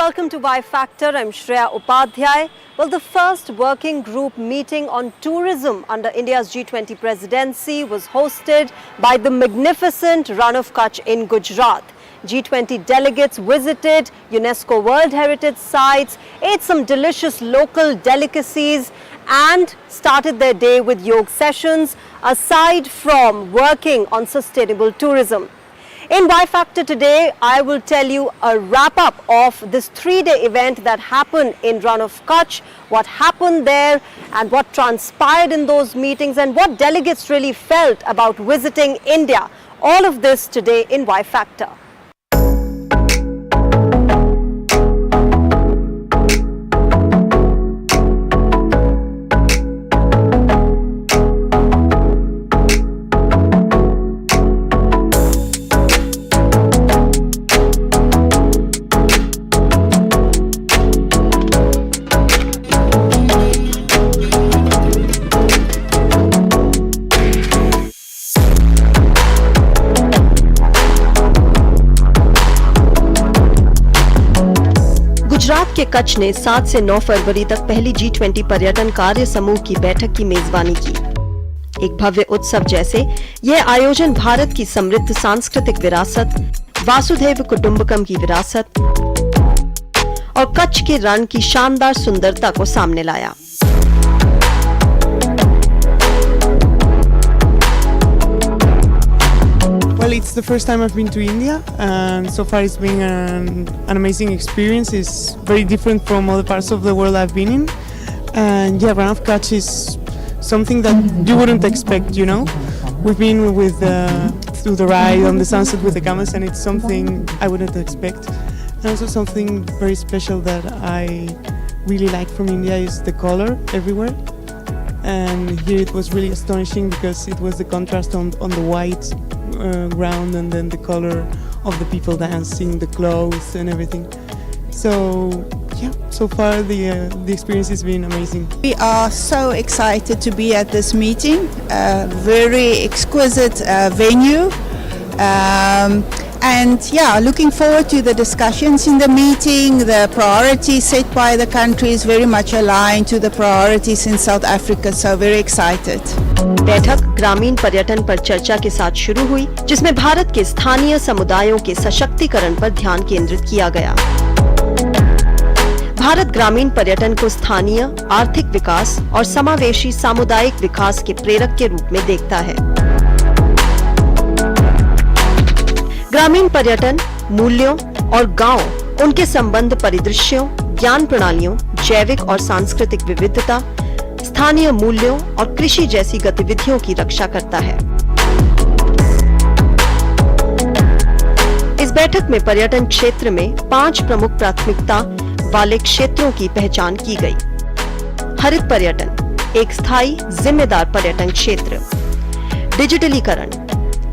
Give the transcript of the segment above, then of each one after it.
welcome to Y Factor. I'm Shreya Upadhyay. Well, the first working group meeting on tourism under India's G20 presidency was hosted by the magnificent Run of Kutch in Gujarat. G20 delegates visited UNESCO World Heritage sites, ate some delicious local delicacies and started their day with yoga sessions aside from working on sustainable tourism. In Y Factor today, I will tell you a wrap-up of this 3-day event that happened in Run of Kutch, what happened there and what transpired in those meetings and what delegates really felt about visiting India. All of this today in Y Factor. Gujarat के कच्छ ने 7 से 9 फरवरी तक पहली G20 पर्यटन कार्य समूह की बैठक की मेजबानी की। एक भव्य उत्सव जैसे यह आयोजन भारत की समृद्ध सांस्कृतिक विरासत, वासुधैव कुटुंबकम की विरासत और कच्छ के रण की शानदार सुंदरता को सामने लाया। Well, it's the first time I've been to India, and so far it's been an amazing experience. It's very different from other parts of the world I've been in, and yeah, Run of Kutch is something that you wouldn't expect, you know. We've been with through the ride on the sunset with the camels, and it's something I wouldn't expect. And also something very special that I really like from India is the color everywhere. And here it was really astonishing because it was the contrast on the white ground and then the color of the people dancing, the clothes and everything. So yeah, so far the experience has been amazing. We are so excited to be at this meeting, very exquisite venue. And yeah, looking forward to the discussions in the meeting. The priorities set by the country is very much aligned to the priorities in South Africa, so very excited. बैठक ग्रामीण पर्यटन पर चर्चा के साथ शुरू हुई, जिसमें भारत के स्थानीय समुदायों के सशक्तिकरण पर ध्यान केंद्रित किया गया। भारत ग्रामीण पर्यटन को स्थानीय आर्थिक विकास और समावेशी सामुदायिक विकास के प्रेरक के रूप में देखता है। ग्रामीण पर्यटन मूल्यों और गांव, उनके संबंध परिदृश्यों, ज्ञान प्रणालियों, जैविक और सांस्कृतिक विविधता, स्थानीय मूल्यों और कृषि जैसी गतिविधियों की रक्षा करता है। इस बैठक में पर्यटन क्षेत्र में 5 प्रमुख प्राथमिकता वाले क्षेत्रों की पहचान की गई। हरित पर्यटन, एक स्थायी जिम्मेदार पर्यटन क्षेत्र। डिजिटलीकरण,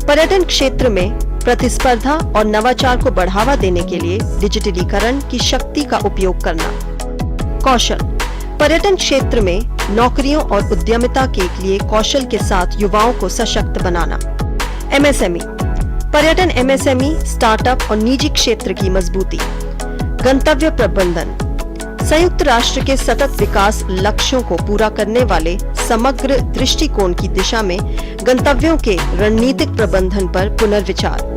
पर्यटन क्षेत्र में प्रतिस्पर्धा और नवाचार को बढ़ावा देने के लिए डिजिटलीकरण की शक्ति का उपयोग करना। कौशल, पर्यटन क्षेत्र में नौकरियों और उद्यमिता के लिए कौशल के साथ युवाओं को सशक्त बनाना। एमएसएमई, पर्यटन एमएसएमई, स्टार्टअप और निजी क्षेत्र की मजबूती। गंतव्य प्रबंधन, संयुक्त राष्ट्र के सतत विकास लक्ष्यों को पूरा करने वाले समग्र दृष्टिकोण की दिशा में गंतव्यों के रणनीतिक प्रबंधन पर पुनर्विचार।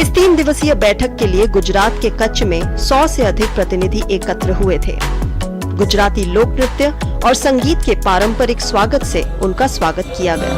इस 3 दिवसीय बैठक के लिए गुजरात के कच्छ में 100 से अधिक प्रतिनिधि एकत्र हुए थे। गुजराती लोक नृत्य और संगीत के पारंपरिक स्वागत से उनका स्वागत किया गया।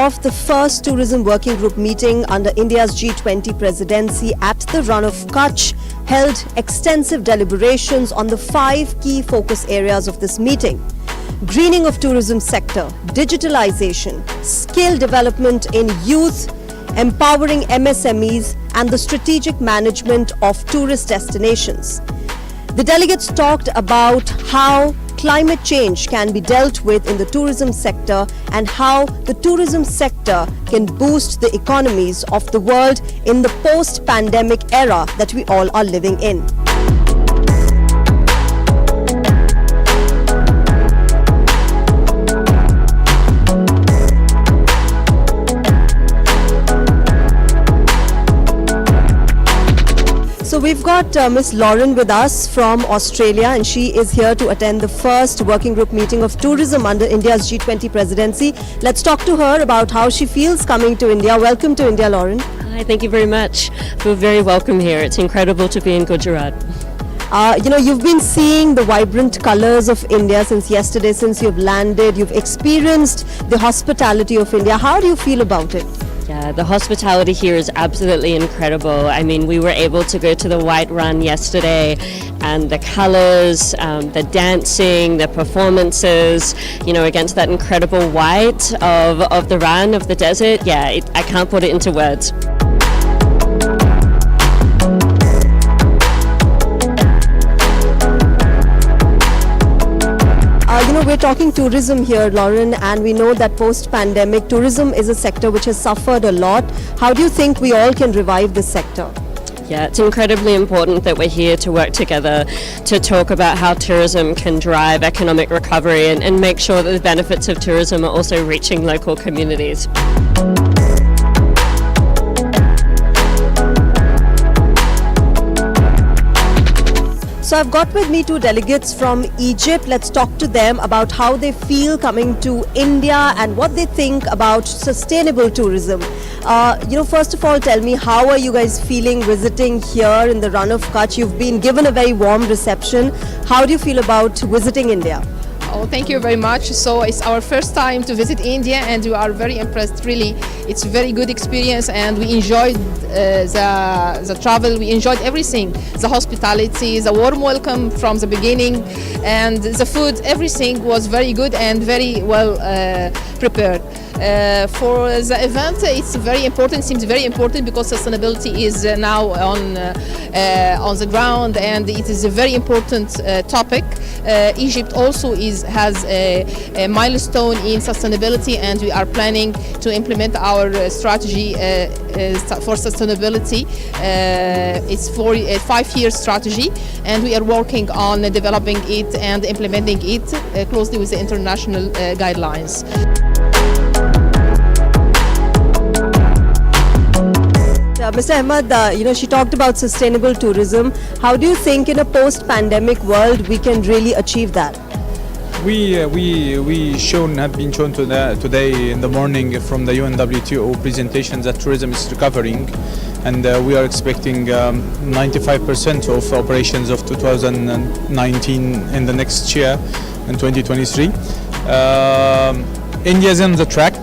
of the first tourism working group meeting under India's G20 presidency at the Run of Kutch held extensive deliberations on the 5 key focus areas of this meeting: greening of tourism sector, digitalization, skill development in youth, empowering MSMEs, and the strategic management of tourist destinations. The delegates talked about how climate change can be dealt with in the tourism sector and how the tourism sector can boost the economies of the world in the post-pandemic era that we all are living in. So we've got Miss Lauren with us from Australia, and she is here to attend the first working group meeting of tourism under India's G20 presidency. Let's talk to her about how she feels coming to India. Welcome to India, Lauren. Hi, thank you very much. I feel very welcome here. It's incredible to be in Gujarat. You've been seeing the vibrant colors of India since yesterday, since you've landed. You've experienced the hospitality of India. How do you feel about it? Yeah, the hospitality here is absolutely incredible. I mean, we were able to go to the White Run yesterday, and the colors, the dancing, the performances, against that incredible white of the run, of the desert. Yeah, I can't put it into words. We're talking tourism here, Lauren, and we know that post-pandemic, tourism is a sector which has suffered a lot. How do you think we all can revive this sector? Yeah, it's incredibly important that we're here to work together to talk about how tourism can drive economic recovery and make sure that the benefits of tourism are also reaching local communities. So I've got with me 2 delegates from Egypt. Let's talk to them about how they feel coming to India and what they think about sustainable tourism. First of all, tell me, how are you guys feeling visiting here in the Run of Kutch? You've been given a very warm reception. How do you feel about visiting India? Oh, thank you very much. So it's our first time to visit India, and we are very impressed. Really, it's a very good experience, and we enjoyed the travel. We enjoyed everything: the hospitality, the warm welcome from the beginning, and the food. Everything was very good and very well prepared. For the event, it's very important. Seems very important because sustainability is now on the ground, and it is a very important topic. Egypt also has a milestone in sustainability, and we are planning to implement our strategy for sustainability. It's for a 5-year strategy, and we are working on developing it and implementing it closely with the international guidelines. Mr. Ahmed, she talked about sustainable tourism. How do you think in a post-pandemic world we can really achieve that? We have been shown today in the morning from the UNWTO presentation that tourism is recovering, and we are expecting 95% of operations of 2019 in the next year, in 2023. India is on the track.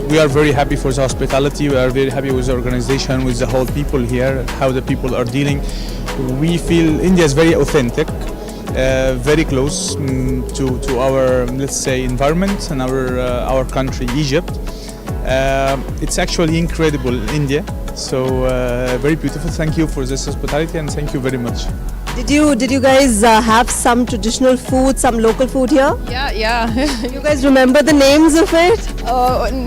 We are very happy for the hospitality. We are very happy with the organization, with the whole people here, how the people are dealing. We feel India is very authentic, very close to our, let's say, environment and our country, Egypt. It's actually incredible, India. So very beautiful. Thank you for this hospitality, and thank you very much. Did you guys have some traditional food, some local food here? Yeah. You guys remember the names of it?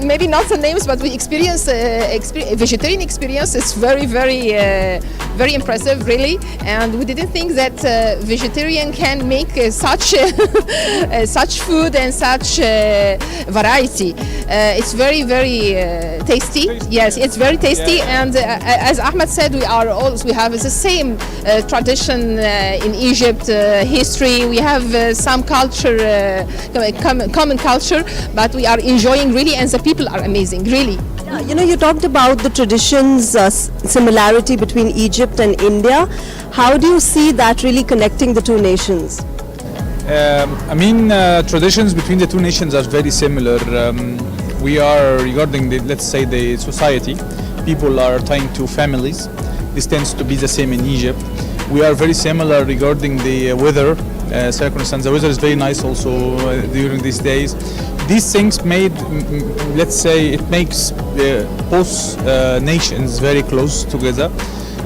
Maybe not the names, but we experienced vegetarian experience. It's very, very impressive, really. And we didn't think that vegetarian can make such food and such variety. It's very, very tasty. Yes, it's very tasty. Yeah. And as Ahmed said, we have the same tradition in Egypt, history. We have some culture, common culture, but we are enjoying really, and the people are amazing, really. Yeah, you talked about the traditions, similarity between Egypt and India. How do you see that really connecting the two nations? Traditions between the two nations are very similar. we are regarding the, let's say, the society. People are tying to families. This tends to be the same in Egypt. We are very similar regarding the weather circumstance. The weather is very nice also during these days. These things made, let's say, it makes both nations very close together.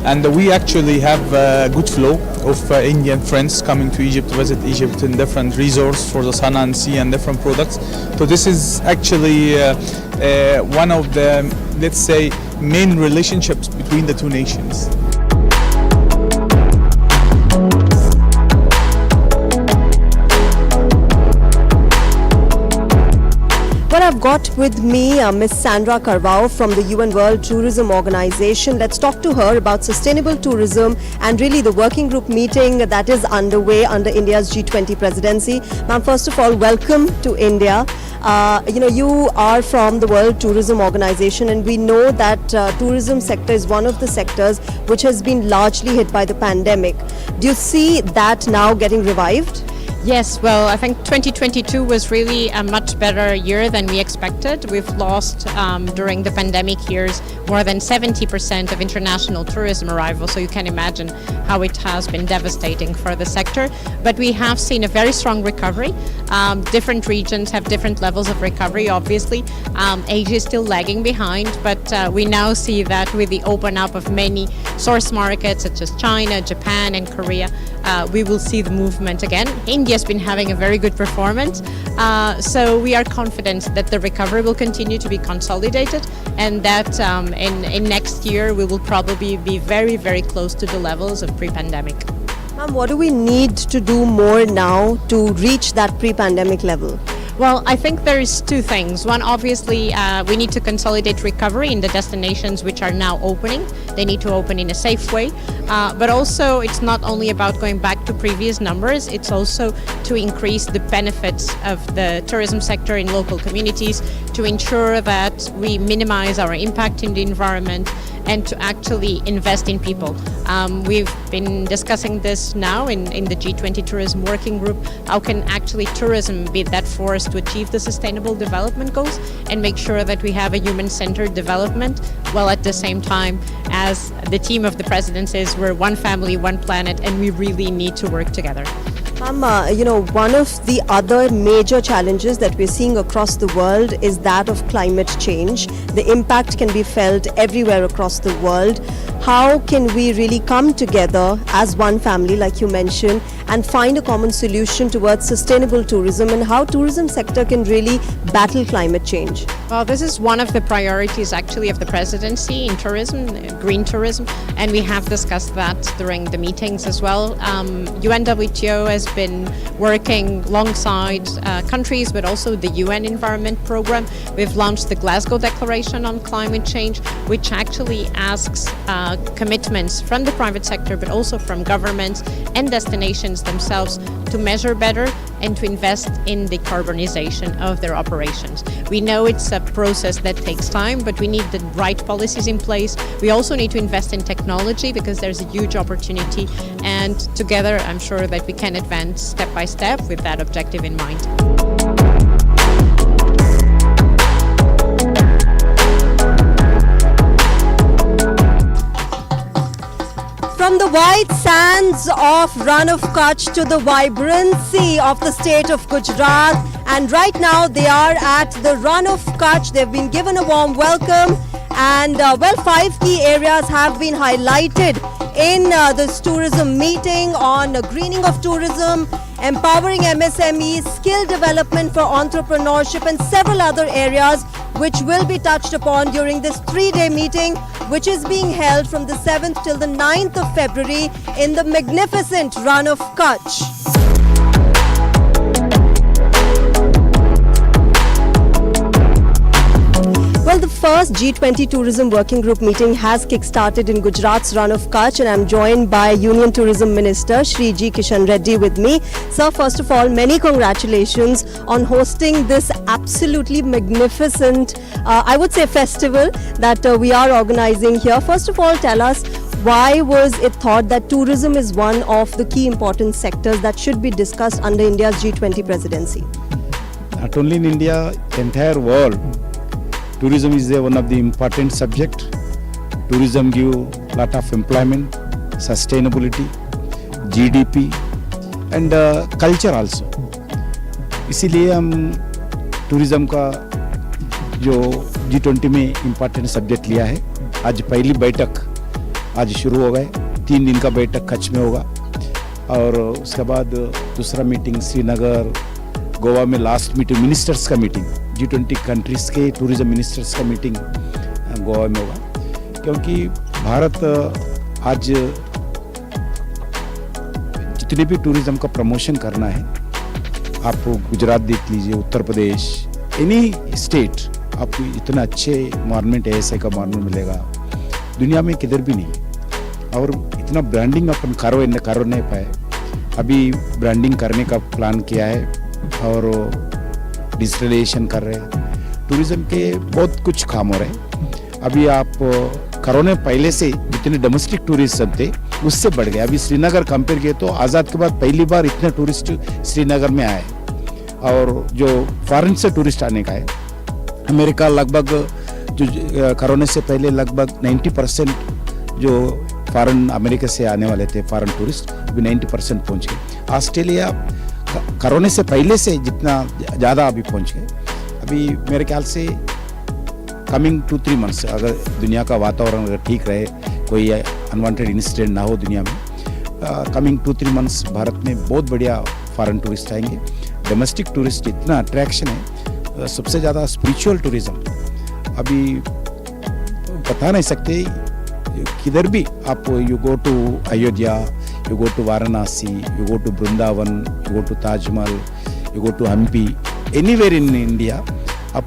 And we actually have a good flow of Indian friends coming to Egypt to visit Egypt in different resorts for the Sana and Sea and different products. So this is actually one of the, let's say, main relationships between the two nations. Well, I've got with me Miss Sandra Carvao from the UN World Tourism Organization. Let's talk to her about sustainable tourism and really the working group meeting that is underway under India's G20 presidency. Ma'am, first of all, welcome to India. You are from the World Tourism Organization, and we know that tourism sector is one of the sectors which has been largely hit by the pandemic. Do you see that now getting revived? Yes, well, I think 2022 was really a much better year than we expected. We've lost, during the pandemic years, more than 70% of international tourism arrivals, so you can imagine how it has been devastating for the sector. But we have seen a very strong recovery. Different regions have different levels of recovery, obviously. Asia is still lagging behind, but we now see that with the open up of many source markets such as China, Japan and Korea, we will see the movement again. India's been having a very good performance, so we are confident that the recovery will continue to be consolidated, and that in next year we will probably be very, very close to the levels of pre-pandemic. Ma'am, what do we need to do more now to reach that pre-pandemic level? Well, I think there's two things. One, obviously, we need to consolidate recovery in the destinations which are now opening. They need to open in a safe way. But also, it's not only about going back to previous numbers, it's also to increase the benefits of the tourism sector in local communities, to ensure that we minimize our impact in the environment, and to actually invest in people. We've been discussing this now in the G20 Tourism Working Group. How can actually tourism be that force to achieve the Sustainable Development Goals and make sure that we have a human-centered development, while at the same time, as the team of the president says, we're one family, one planet, and we really need to work together. One of the other major challenges that we're seeing across the world is that of climate change. The impact can be felt everywhere across the world. How can we really come together as one family, like you mentioned, and find a common solution towards sustainable tourism, and how tourism sector can really battle climate change? Well, this is one of the priorities actually of the presidency in tourism, green tourism, and we have discussed that during the meetings as well. UNWTO has been working alongside countries, but also the UN Environment Programme. We've launched the Glasgow Declaration on Climate Change, which actually asks commitments from the private sector, but also from governments and destinations themselves to measure better and to invest in the decarbonization of their operations. We know it's a process that takes time, but we need the right policies in place. We also need to invest in technology because there's a huge opportunity, and together I'm sure that we can advance step by step with that objective in mind. From the white sands of Rann of Kutch to the vibrancy of the state of Gujarat, and right now they are at the Rann of Kutch. They've been given a warm welcome, and 5 key areas have been highlighted in this tourism meeting on greening of tourism, empowering MSMEs, skill development for entrepreneurship, and several other areas which will be touched upon during this 3-day meeting, which is being held from the 7th till the 9th of February in the magnificent Rann of Kutch. Well, the first G20 Tourism Working Group meeting has kick-started in Gujarat's Rann of Kutch, and I'm joined by Union Tourism Minister Shri G. Kishan Reddy with me. Sir, first of all, many congratulations on hosting this absolutely magnificent, I would say, festival that we are organizing here. First of all, tell us, why was it thought that tourism is one of the key important sectors that should be discussed under India's G20 presidency? Not only in India, the entire world, tourism is one of the important subject. Tourism give lot of employment, sustainability, GDP and culture also. इसीलिए हम tourism का जो G20 में important subject लिया है. आज पहली बैठक आज शुरू हो गए. 3 दिन का बैठक कच्छ में होगा और उसके बाद दूसरा मीटिंग श्रीनगर, गोवा में लास्ट मीटिंग मिनिस्टर्स का मीटिंग, G20 कंट्रीज़ के टूरिज्म मिनिस्टर्स का मीटिंग गोवा में होगा. क्योंकि भारत आज जितने भी टूरिज्म का प्रमोशन करना है, आप गुजरात देख लीजिए, उत्तर प्रदेश, एनी स्टेट, आपको इतना अच्छे एनवायरनमेंट ऐसे का एनवायरनमेंट मिलेगा दुनिया में किधर भी नहीं. और इतना ब्रांडिंग अपन करो नहीं पाए. अभी ब्रांडिंग करने का प्लान किया है और डिजिटलाइजेशन कर रहे हैं. टूरिज्म के बहुत कुछ काम हो रहे हैं. अभी आप कोरोना पहले से जितने डोमेस्टिक टूरिज्म थे उससे बढ़ गए. अभी श्रीनगर कंपेयर किए तो आज़ाद के बाद पहली बार इतने टूरिस्ट श्रीनगर में आए. और जो फॉरेन से टूरिस्ट आने का है, अमेरिका लगभग जो कोरोना से पहले लगभग 90% जो फॉरेन अमेरिका से आने वाले थे फॉरेन टूरिस्ट, अभी 90% पहुंच गए. ऑस्ट्रेलिया कोरोना से पहले से जितना ज़्यादा अभी पहुंच गए. अभी मेरे ख्याल से कमिंग 2-3 मंथ्स अगर दुनिया का वातावरण अगर ठीक रहे, कोई अनवांटेड इंसिडेंट ना हो दुनिया में, कमिंग 2-3 मंथ्स भारत में बहुत बढ़िया फॉरेन टूरिस्ट आएंगे. डोमेस्टिक टूरिस्ट इतना अट्रैक्शन है. सबसे ज़्यादा स्पिरिचुअल टूरिज्म अभी बता नहीं सकते. किधर भी आप you go to Ayodhya, you go to Varanasi, you go to Vrindavan, you go to Taj Mahal, you go to Hampi, anywhere in India, आप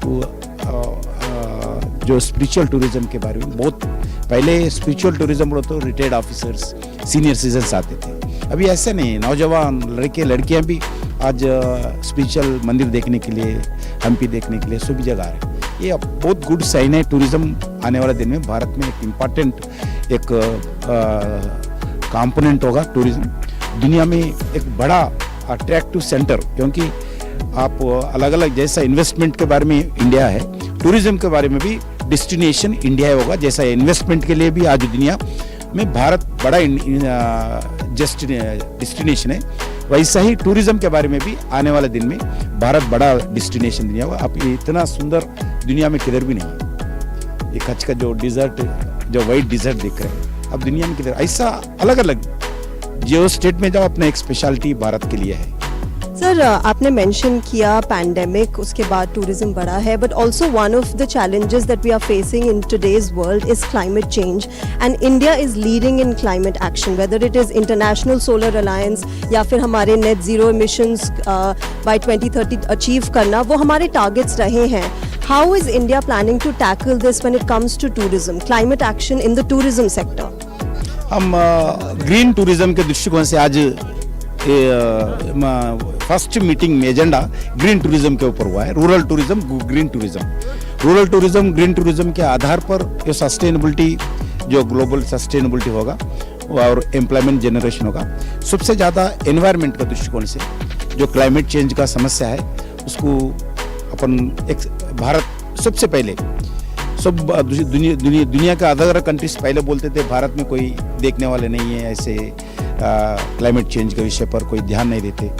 जो स्पिरिचुअल टूरिज्म के बारे में बहुत पहले स्पिरिचुअल टूरिज्म बोलो तो रिटायर्ड ऑफिसर्स, सीनियर सिटीजन्स आते थे. अभी ऐसा नहीं, नौजवान लड़के लड़कियां भी आज स्पिरिचुअल मंदिर देखने के लिए, हम्पी देखने के लिए सभी जगह आ रहे हैं. ये बहुत गुड साइन है. टूरिज्म आने वाले दिन में भारत में एक इम्पॉर्टेंट एक कंपोनेंट होगा. टूरिज्म दुनिया में एक बड़ा अट्रैक्टिव सेंटर, क्योंकि आप अलग अलग जैसा इन्वेस्टमेंट के बारे में इंडिया है, टूरिज्म के बारे में भी डेस्टिनेशन इंडिया होगा. जैसा इन्वेस्टमेंट के लिए भी आज दुनिया में भारत बड़ा डेस्टिनेशन है, वैसा ही टूरिज्म के बारे में भी आने वाले दिन में भारत बड़ा डेस्टिनेशन दुनिया होगा. अब इतना सुंदर दुनिया में किधर भी नहीं है. ये कच्छ का जो डिजर्ट, जो वाइट डिजर्ट दिख रहे हैं, अब दुनिया में किधर ऐसा अलग अलग जियो स्टेट में जाओ, अपना एक स्पेशलिटी भारत के लिए है. सर, आपने मेंशन किया पैंडेमिक, उसके बाद टूरिज्म बढ़ा है, but also one of the challenges that we are facing in today's world is climate change and India is leading in climate action, whether it is international solar alliance या फिर हमारे net zero emissions by 2030 achieve करना, वो हमारे targets रहे हैं. How is India planning to tackle this when it comes to tourism, climate action in the tourism sector? हम green tourism के दृष्टिकोण से आज फर्स्ट मीटिंग में एजेंडा ग्रीन टूरिज्म के ऊपर हुआ है. Rural tourism, green tourism. Rural tourism, green tourism के आधार पर ये सस्टेनेबिलिटी, जो ग्लोबल सस्टेनेबिलिटी होगा और एम्प्लॉयमेंट जनरेशन होगा. सबसे ज़्यादा एनवायरनमेंट का दृष्टिकोण से जो क्लाइमेट चेंज का समस्या है उसको अपन एक भारत सबसे पहले सब दुनिया के अदर कंट्रीज पहले बोलते थे भारत में कोई देखने वाले नहीं है, ऐसे क्लाइमेट चेंज के विषय पर कोई ध्यान नहीं देते.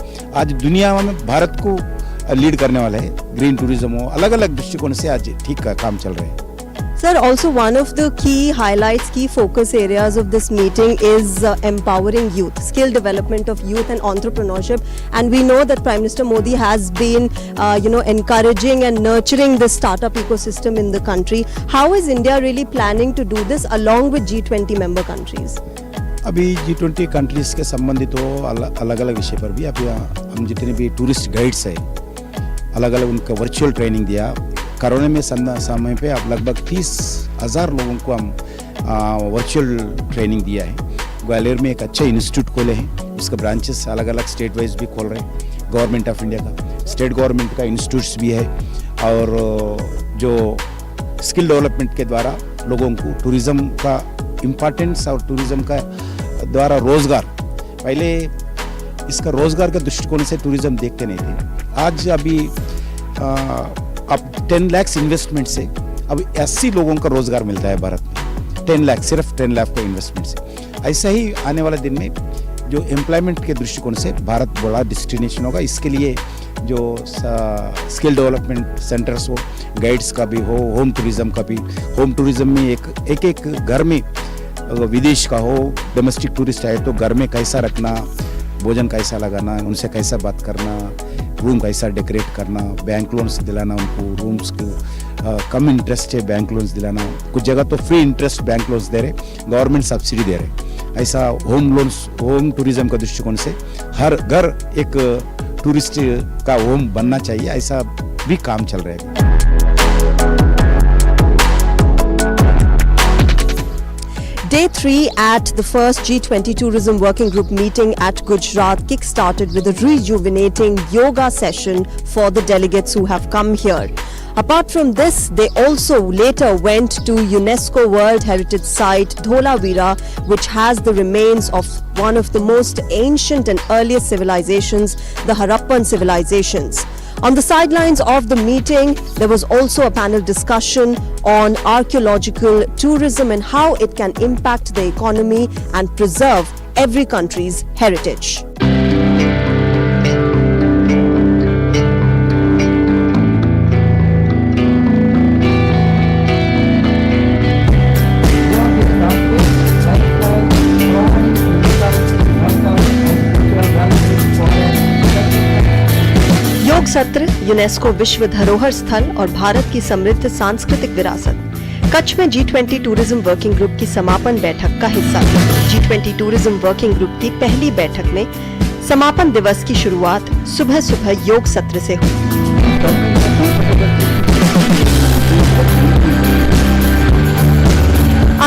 आज दुनिया में भारत को लीड करने वाला है. ग्रीन टूरिज्म हो, अलग अलग दृष्टिकोण से आज ठीक का काम चल रहे हैं. Sir, also one of the key highlights, key focus areas of this meeting is empowering youth, skill development of youth and entrepreneurship. And we know that Prime Minister Modi has been, encouraging and nurturing this startup ecosystem in the country. How is India really planning to do this along with G20 member countries? अभी G20 countries के संबंधित हो अलग अलग विषय पर भी अभी हम जितने भी टूरिस्ट गाइड्स है अलग अलग उनका वर्चुअल ट्रेनिंग दिया. कोरोना में समय पे अब लगभग 30,000 लोगों को हम वर्चुअल ट्रेनिंग दिया है. ग्वालियर में एक अच्छा इंस्टीट्यूट खोले हैं, उसका ब्रांचेस अलग अलग स्टेट वाइज भी खोल रहे हैं. गवर्नमेंट ऑफ इंडिया का, स्टेट गवर्नमेंट का इंस्टीट्यूट्स भी है और जो स्किल डेवलपमेंट के द्वारा लोगों को टूरिज्म का इम्पोर्टेंस और टूरिज्म का द्वारा रोजगार, पहले इसका रोजगार के दृष्टिकोण से टूरिज्म देखते नहीं थे. आज अभी अब 10 लाख इन्वेस्टमेंट से अब 80 लोगों का रोजगार मिलता है भारत में, 10 लाख, सिर्फ 10 लाख का इन्वेस्टमेंट से। ऐसा ही आने वाले दिन में जो एम्प्लॉयमेंट के दृष्टिकोण से भारत बड़ा डेस्टिनेशन होगा। इसके लिए जो स्किल डेवलपमेंट सेंटर्स हो, गाइड्स का भी हो, होम टूरिज्म का भी। होम टूरिज्म में एक घर में विदेश का हो, डोमेस्टिक टूरिस्ट आए तो घर में कैसा रखना, भोजन कैसा लगाना, उनसे कैसा बात करना, रूम कैसा डेकोरेट करना, बैंक लोन्स दिलाना उनको, रूम्स को कम इंटरेस्ट है बैंक लोन्स दिलाना, कुछ जगह तो फ्री इंटरेस्ट बैंक लोन्स दे रहे, गवर्नमेंट सब्सिडी दे रहे। ऐसा होम टूरिज्म का दृष्टिकोण से हर घर एक टूरिस्ट का होम बनना चाहिए, ऐसा भी काम चल रहा है। Day 3 at the first G20 Tourism Working Group meeting at Gujarat kick-started with a rejuvenating yoga session for the delegates who have come here. Apart from this, they also later went to UNESCO World Heritage Site Dholavira, which has the remains of one of the most ancient and earliest civilizations, the Harappan civilizations. On the sidelines of the meeting, there was also a panel discussion on archaeological tourism and how it can impact the economy and preserve every country's heritage. योग सत्र, UNESCO विश्व धरोहर स्थल और भारत की समृद्ध सांस्कृतिक विरासत कच्छ में G20 टूरिज्म वर्किंग ग्रुप की समापन बैठक का हिस्सा था। G20 टूरिज्म वर्किंग ग्रुप की पहली बैठक में समापन दिवस की शुरुआत सुबह सुबह योग सत्र से हुई।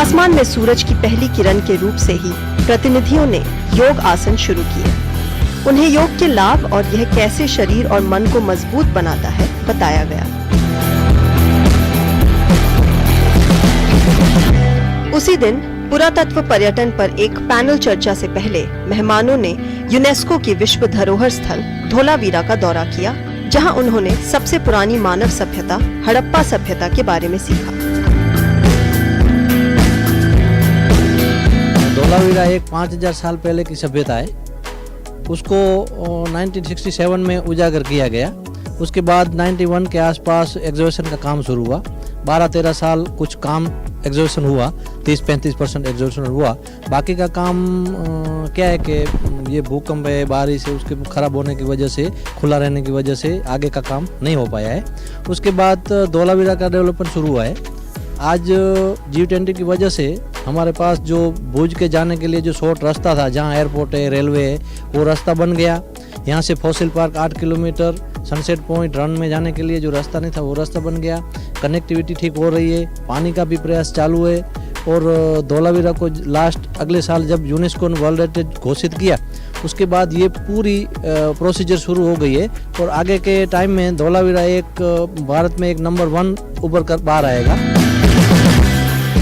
आसमान में सूरज की पहली किरण के रूप से ही प्रतिनिधियों ने योग आसन शुरू किए। उन्हें योग के लाभ और यह कैसे शरीर और मन को मजबूत बनाता है बताया गया। उसी दिन पुरातत्व पर्यटन पर एक पैनल चर्चा से पहले मेहमानों ने यूनेस्को की विश्व धरोहर स्थल धोलावीरा का दौरा किया, जहां उन्होंने सबसे पुरानी मानव सभ्यता हड़प्पा सभ्यता के बारे में सीखा। धोलावीरा एक 5000 साल पहले की सभ्यता है। उसको 1967 में उजागर किया गया। उसके बाद 91 के आसपास एग्जीबिशन का काम शुरू हुआ। 12-13 साल कुछ काम एग्जीबिशन हुआ, 30-35% एग्जीबिशन हुआ। बाकी का काम क्या है कि ये भूकंप है, बारिश है, उसके खराब होने की वजह से, खुला रहने की वजह से आगे का काम नहीं हो पाया है। उसके बाद धोलावीरा का डेवलपमेंट शुरू हुआ है। आज G20 की वजह से हमारे पास जो भुज के जाने के लिए जो शॉर्ट रास्ता था, जहाँ एयरपोर्ट है, रेलवे है, वो रास्ता बन गया। यहाँ से fossil park 8 kilometre, sunset point run में जाने के लिए जो रास्ता नहीं था वो रास्ता बन गया। कनेक्टिविटी ठीक हो रही है, पानी का भी प्रयास चालू है। और धोलावीरा को लास्ट अगले साल जब यूनेस्को ने वर्ल्ड हेरिटेज घोषित किया, उसके बाद ये पूरी प्रोसीजर शुरू हो गई है। और आगे के टाइम में धोलावीरा एक भारत में एक नंबर 1 उभर कर बाहर आएगा।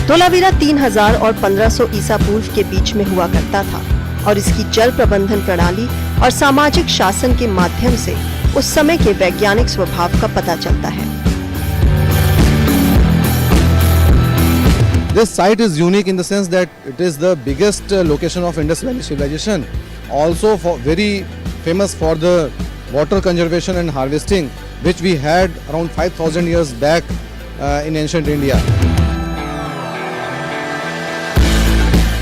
धोलावीरा 3000 और 1500 ईसा पूर्व के बीच में हुआ करता था और इसकी जल प्रबंधन प्रणाली और सामाजिक शासन के माध्यम से उस समय के वैज्ञानिक स्वभाव का पता चलता है। This site is unique in the sense that it is the biggest location of Indus Valley civilization, also very famous for the water conservation and harvesting, which we had around 5000 years back in ancient India.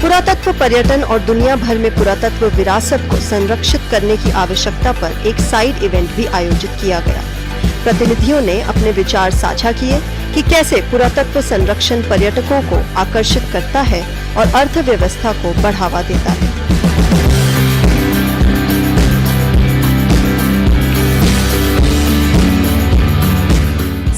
पुरातत्व पर्यटन और दुनिया भर में पुरातत्व विरासत को संरक्षित करने की आवश्यकता पर एक साइड इवेंट भी आयोजित किया गया। प्रतिनिधियों ने अपने विचार साझा किए कि कैसे पुरातत्व संरक्षण पर्यटकों को आकर्षित करता है और अर्थव्यवस्था को बढ़ावा देता है।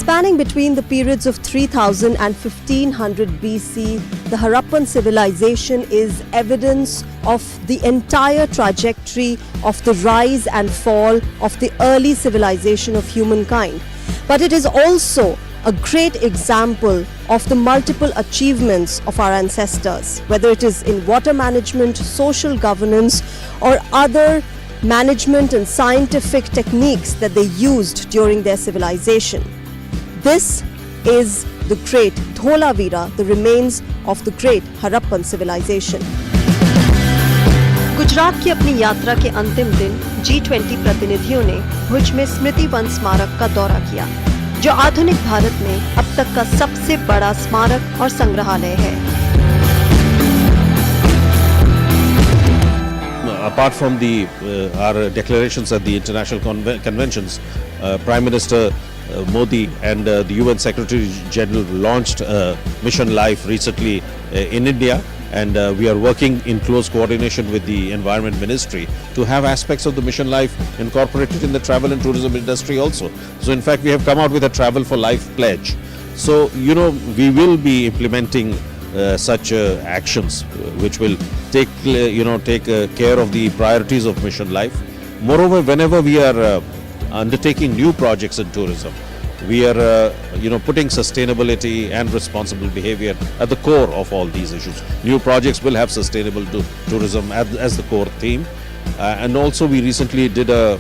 Spanning between the periods of 3000 and 1500 BC, the Harappan civilization is evidence of the entire trajectory of the rise and fall of the early civilization of humankind. But it is also a great example of the multiple achievements of our ancestors, whether it is in water management, social governance, or other management and scientific techniques that they used during their civilization. This is the great Dholavira, the remains of the great Harappan civilization. Gujarat की अपनी यात्रा के अंतिम दिन G20 प्रतिनिधियों ने भुज में स्मृति one स्मारक का दौरा किया, जो आधुनिक भारत में अब तक का सबसे बड़ा स्मारक और संग्रहालय है। Apart from our declarations at the international conventions, Prime Minister Modi and the UN Secretary General launched Mission Life recently in India, and we are working in close coordination with the Environment Ministry to have aspects of the Mission Life incorporated in the travel and tourism industry also. So in fact we have come out with a Travel for Life pledge. So we will be implementing such actions which will take care of the priorities of Mission Life. Moreover, whenever we are undertaking new projects in tourism, we are putting sustainability and responsible behavior at the core of all these issues. New projects will have sustainable tourism as the core theme, and also we recently did a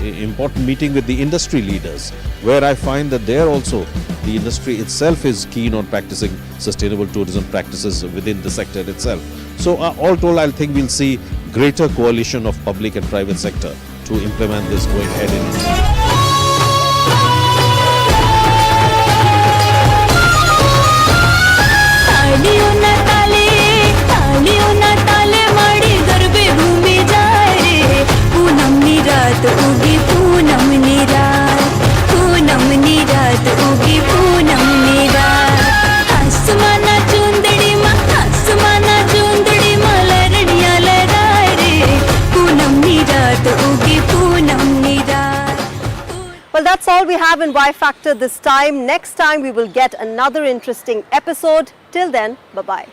important meeting with the industry leaders, where I find that there also the industry itself is keen on practicing sustainable tourism practices within the sector itself. So all told, I think we'll see greater coalition of public and private sector to implement this going ahead in India. Well, that's all we have in Y Factor this time. Next time we will get another interesting episode. Till then, bye-bye.